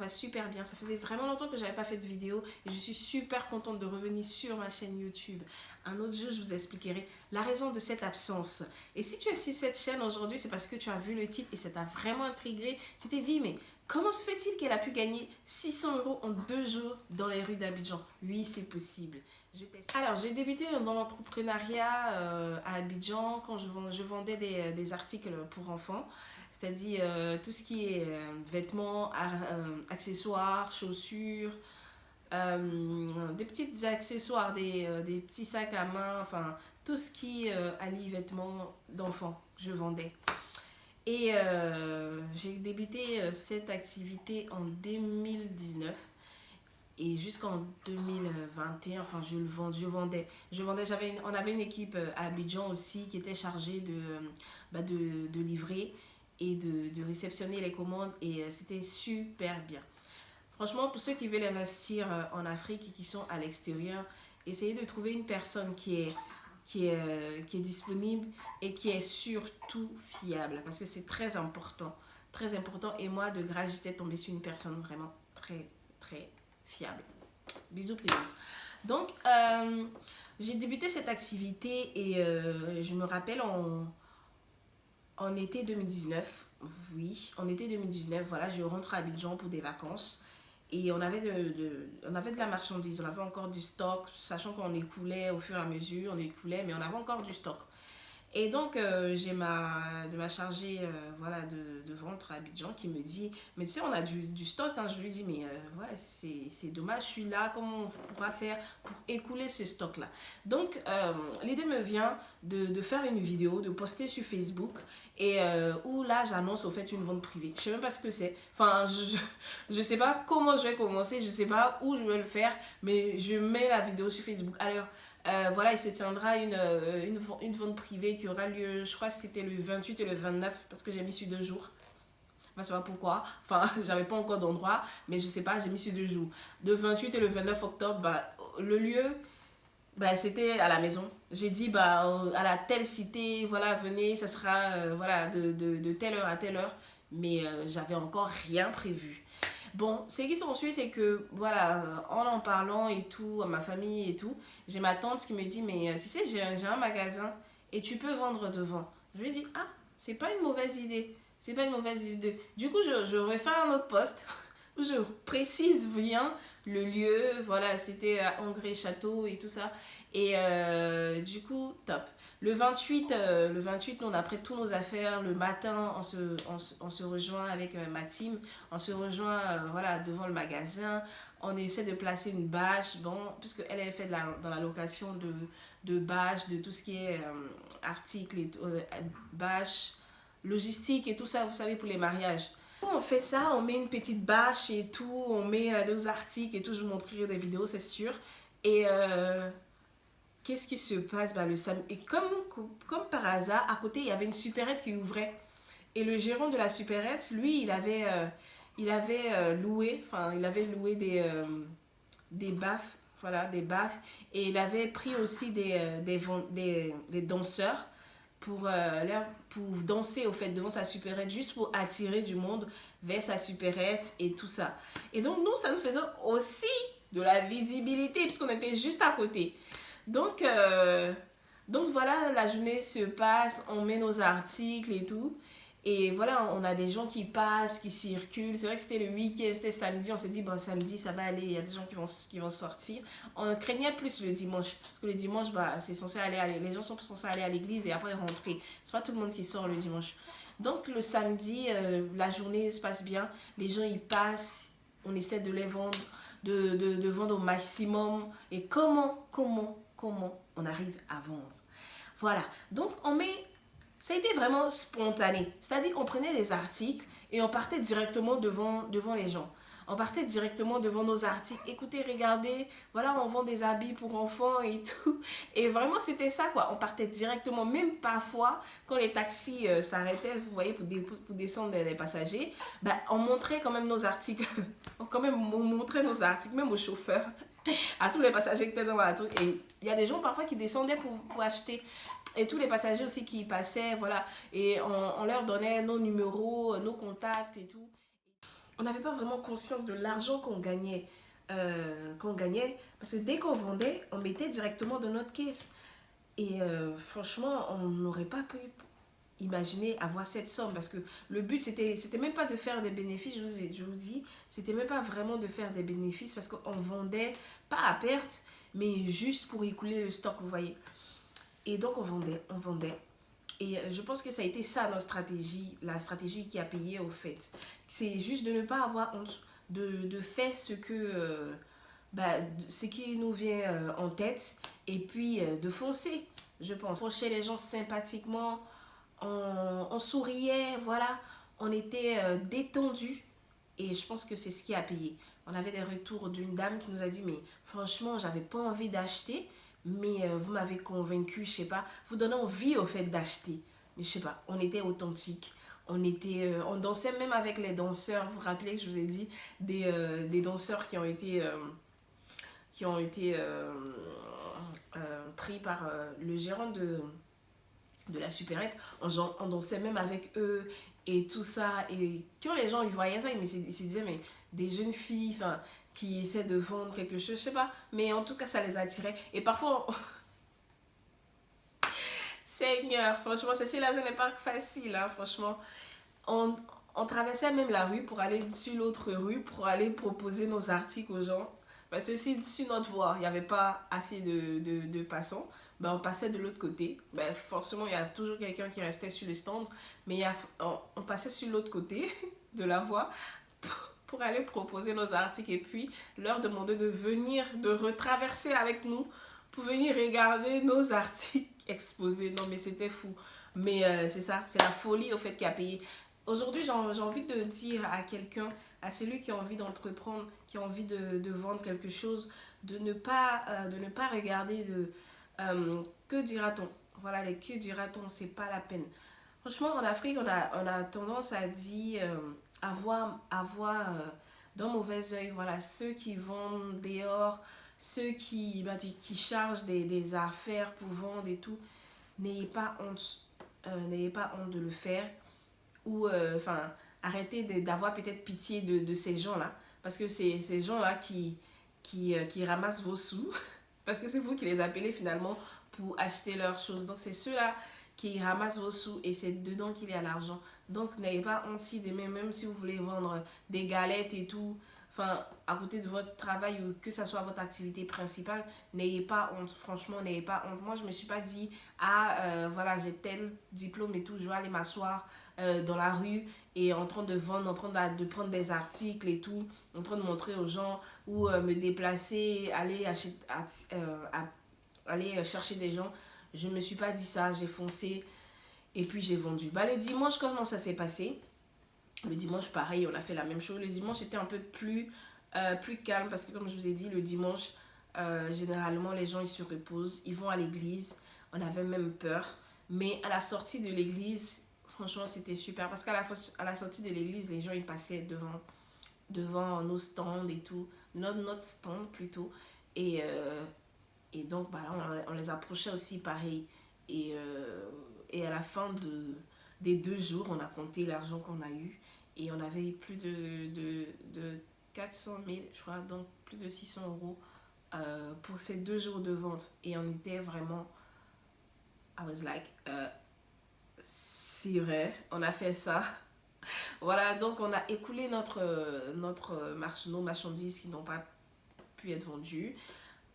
va super bien. Ça faisait vraiment longtemps que j'avais pas fait de vidéo et je suis super contente de revenir sur ma chaîne YouTube. Un autre jour, je vous expliquerai la raison de cette absence. Et si tu es sur cette chaîne aujourd'hui, c'est parce que tu as vu le titre et ça t'a vraiment intrigué. Tu t'es dit, mais comment se fait-il qu'elle a pu gagner 600 € en 2 jours dans les rues d'Abidjan? Oui, c'est possible. Alors, j'ai débuté dans l'entrepreneuriat à Abidjan quand je vendais des articles pour enfants, c'est-à-dire tout ce qui est vêtements, accessoires, chaussures, des petits accessoires, des petits sacs à main, enfin tout ce qui allie vêtements d'enfants, je vendais. Et j'ai débuté cette activité en 2019 et jusqu'en 2021, enfin on avait une équipe à Abidjan aussi qui était chargée de livrer et de réceptionner les commandes et c'était super bien. Franchement, pour ceux qui veulent investir en Afrique et qui sont à l'extérieur, essayez de trouver une personne qui est disponible et qui est surtout fiable parce que c'est très important. Très important. Et moi, de grâce, j'étais tombée sur une personne vraiment très, très fiable. Bisous, princesse. Donc, j'ai débuté cette activité et je me rappelle en été 2019. Oui, en été 2019, voilà, je rentre à Abidjan pour des vacances. Et on avait de la marchandise, on avait encore du stock, sachant qu'on écoulait au fur et à mesure, on écoulait, mais on avait encore du stock. Et donc, j'ai de ma chargée voilà, de vente à Abidjan qui me dit, mais tu sais, on a du stock, hein. Je lui dis, mais ouais, c'est dommage, je suis là, comment on pourra faire pour écouler ce stock-là? Donc, l'idée me vient de faire une vidéo, de poster sur Facebook, et où là, j'annonce au fait une vente privée. Je sais même pas ce que c'est. Enfin, je sais pas comment je vais commencer, je sais pas où je vais le faire, mais je mets la vidéo sur Facebook. Alors, voilà, il se tiendra une vente privée qui aura lieu, je crois que c'était le 28 et le 29, parce que j'ai mis sur 2 jours. Je ne sais pas pourquoi, enfin, j'avais pas encore d'endroit, mais je sais pas, j'ai mis sur 2 jours. Le 28 et le 29 octobre, bah, le lieu, bah, c'était à la maison. J'ai dit, bah, à la telle cité, voilà, venez, ça sera voilà, de telle heure à telle heure, mais j'avais encore rien prévu. Bon, ce qui s'ensuit, c'est que, voilà, en parlant et tout, à ma famille et tout, j'ai ma tante qui me dit, mais tu sais, j'ai un magasin et tu peux vendre devant. Je lui dis, ah, c'est pas une mauvaise idée. C'est pas une mauvaise idée. Du coup, je refais un autre poste où je précise bien le lieu. Voilà, c'était à André Château et tout ça. Et du coup, top. Le 28, nous, on a pris tous nos affaires. Le matin, on se rejoint avec ma team. On se rejoint voilà, devant le magasin. On essaie de placer une bâche. Bon, puisque elle est faite dans la location de bâches, de tout ce qui est articles, bâches, logistique et tout ça, vous savez, pour les mariages. On fait ça, on met une petite bâche et tout, on met nos articles et tout. Je vous montrerai des vidéos, c'est sûr. Et qu'est-ce qui se passe le samedi? Et comme par hasard, à côté, il y avait une supérette qui ouvrait. Et le gérant de la supérette, lui, il avait loué, enfin, il avait loué des baffes, voilà, des baffes. Et il avait pris aussi des danseurs pour danser au fait devant sa supérette, juste pour attirer du monde vers sa supérette et tout ça. Et donc, nous, ça nous faisait aussi de la visibilité, puisqu'on était juste à côté. Donc, voilà, la journée se passe, on met nos articles et tout. Et voilà, on a des gens qui passent, qui circulent. C'est vrai que c'était le week-end, c'était samedi. On s'est dit, bon, samedi, ça va aller. Il y a des gens qui vont sortir. On craignait plus le dimanche. Parce que le dimanche, bah, c'est censé les gens sont censés aller à l'église et après rentrer. C'est pas tout le monde qui sort le dimanche. Donc, le samedi, la journée se passe bien. Les gens, ils passent. On essaie de les vendre, de vendre au maximum. Et comment on arrive à vendre? Voilà. Donc, ça a été vraiment spontané. C'est-à-dire, on prenait des articles et on partait directement devant les gens. On partait directement devant nos articles. Écoutez, regardez, voilà, on vend des habits pour enfants et tout. Et vraiment, c'était ça, quoi. On partait directement. Même parfois, quand les taxis s'arrêtaient, vous voyez, pour descendre les passagers, bah, on montrait quand même nos articles. On montrait nos articles, même aux chauffeurs, à tous les passagers qui étaient dans la truc. Et il y a des gens parfois qui descendaient pour acheter. Et tous les passagers aussi qui passaient, voilà. Et on leur donnait nos numéros, nos contacts et tout. on n'avait pas vraiment conscience de l'argent qu'on gagnait, parce que dès qu'on vendait, on mettait directement dans notre caisse. Et franchement, on n'aurait pas pu imaginer avoir cette somme, parce que le but, c'était même pas de faire des bénéfices, je vous dis, c'était même pas vraiment de faire des bénéfices, parce qu'on vendait pas à perte, mais juste pour écouler le stock, vous voyez. Et donc, on vendait. Et je pense que ça a été ça notre stratégie, la stratégie qui a payé au fait. C'est juste de ne pas avoir honte, de faire ce que, ce qui nous vient en tête, et puis de foncer, je pense. Approcher les gens sympathiquement, on souriait, voilà, on était détendu, et je pense que c'est ce qui a payé. On avait des retours d'une dame qui nous a dit, mais franchement, j'avais pas envie d'acheter, mais vous m'avez convaincu, je sais pas, vous donnez envie au fait d'acheter. Mais je sais pas, on était authentique. On dansait même avec les danseurs. Vous vous rappelez que je vous ai dit des danseurs qui ont été pris par le gérant de la supérette. On dansait même avec eux et tout ça. Et quand les gens ils voyaient ça, ils se disaient, mais des jeunes filles qui essaient de vendre quelque chose, je sais pas. Mais en tout cas, ça les attirait. Et parfois, Seigneur, franchement, ceci-là, ce n'est pas facile, hein, franchement. On, on traversait même la rue pour aller sur l'autre rue, pour aller proposer nos articles aux gens. Parce que si sur notre voie, il n'y avait pas assez de passants, ben on passait de l'autre côté. Ben forcément, il y a toujours quelqu'un qui restait sur le stand, mais on passait sur l'autre côté de la voie pour aller proposer nos articles et puis leur demander de venir, de retraverser avec nous pour venir regarder nos articles exposés. Non, mais c'était fou. Mais c'est ça, c'est la folie au fait qui a payé. Aujourd'hui, j'ai envie de dire à quelqu'un, à celui qui a envie d'entreprendre, qui a envie de vendre quelque chose, de ne pas regarder que dira-t-on. Voilà, les que dira-t-on, c'est pas la peine. Franchement, en Afrique, on a tendance à dire, à voir d'un mauvais oeil, voilà, ceux qui vendent dehors, ceux qui chargent des affaires pour vendre et tout. N'ayez pas honte. N'ayez pas honte de le faire, ou arrêtez d'avoir peut-être pitié de ces gens-là, parce que c'est ces gens-là qui ramassent vos sous, parce que c'est vous qui les appelez finalement pour acheter leurs choses. Donc c'est ceux-là qui ramassent vos sous, et c'est dedans qu'il y a l'argent. Donc n'ayez pas honte si demain, même si vous voulez vendre des galettes et tout, à côté de votre travail, ou que ça soit votre activité principale, n'ayez pas honte, franchement, n'ayez pas honte. Moi, je me suis pas dit, voilà, j'ai tel diplôme et tout, je vais aller m'asseoir dans la rue et en train de vendre, en train de prendre des articles et tout, en train de montrer aux gens, ou me déplacer, aller chercher des gens. Je ne me suis pas dit ça, j'ai foncé et puis j'ai vendu. Le dimanche, comment ça s'est passé? Le dimanche, pareil, on a fait la même chose. Le dimanche, c'était un peu plus calme, parce que comme je vous ai dit, le dimanche, généralement, les gens, ils se reposent, ils vont à l'église. On avait même peur. Mais à la sortie de l'église, franchement, c'était super, parce à la sortie de l'église, les gens, ils passaient devant nos stands et tout, notre stand plutôt. Et, et donc, on les approchait aussi pareil. Et, à la fin des 2 jours, on a compté l'argent qu'on a eu. Et on avait plus de 400 000, je crois, donc plus de 600 euros pour ces 2 jours de vente. Et on était vraiment, I was like, c'est vrai, on a fait ça. Voilà, donc on a écoulé nos marchandises qui n'ont pas pu être vendues.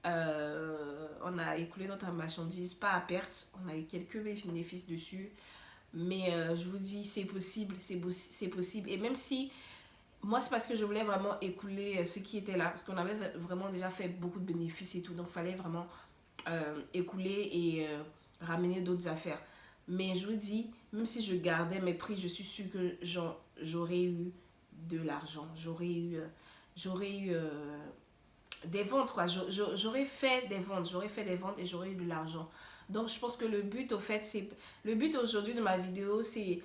On a écoulé notre marchandise, pas à perte. On a eu quelques bénéfices dessus. Mais je vous dis, c'est possible, c'est possible. Et même si, moi, c'est parce que je voulais vraiment écouler ce qui était là. Parce qu'on avait vraiment déjà fait beaucoup de bénéfices et tout. Donc, il fallait vraiment écouler et ramener d'autres affaires. Mais je vous dis, même si je gardais mes prix, je suis sûre que j'aurais eu de l'argent. J'aurais eu des ventes, quoi. J'aurais fait des ventes et j'aurais eu de l'argent. Donc je pense que le but aujourd'hui de ma vidéo, c'est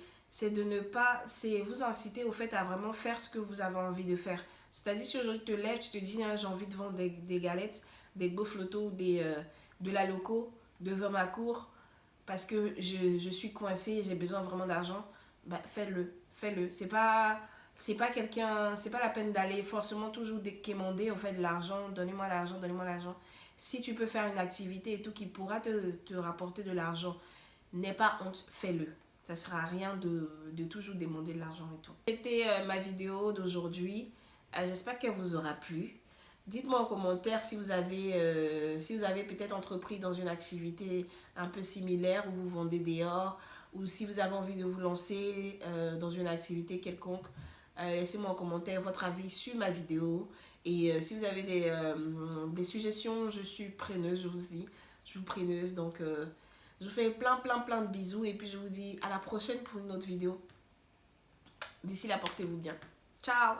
de ne pas, c'est vous inciter au fait à vraiment faire ce que vous avez envie de faire. C'est-à-dire, si aujourd'hui tu te lèves, tu te dis, hein, j'ai envie de vendre des galettes, des beaux flottos, de la loco devant ma cour, parce que je suis coincée et j'ai besoin vraiment d'argent, fais-le. c'est pas la peine d'aller forcément toujours quémander en fait de l'argent, donnez-moi l'argent, donnez-moi l'argent. Si tu peux faire une activité et tout qui pourra te rapporter de l'argent, n'aie pas honte, fais-le. Ça sert à rien de toujours demander de l'argent et tout. C'était ma vidéo d'aujourd'hui. J'espère qu'elle vous aura plu. Dites-moi en commentaire si vous avez peut-être entrepris dans une activité un peu similaire où vous vendez des or, ou si vous avez envie de vous lancer dans une activité quelconque. Laissez-moi en commentaire votre avis sur ma vidéo. Et si vous avez des suggestions, je suis preneuse, je vous dis. Je suis preneuse, donc je vous fais plein de bisous. Et puis je vous dis à la prochaine pour une autre vidéo. D'ici là, portez-vous bien. Ciao!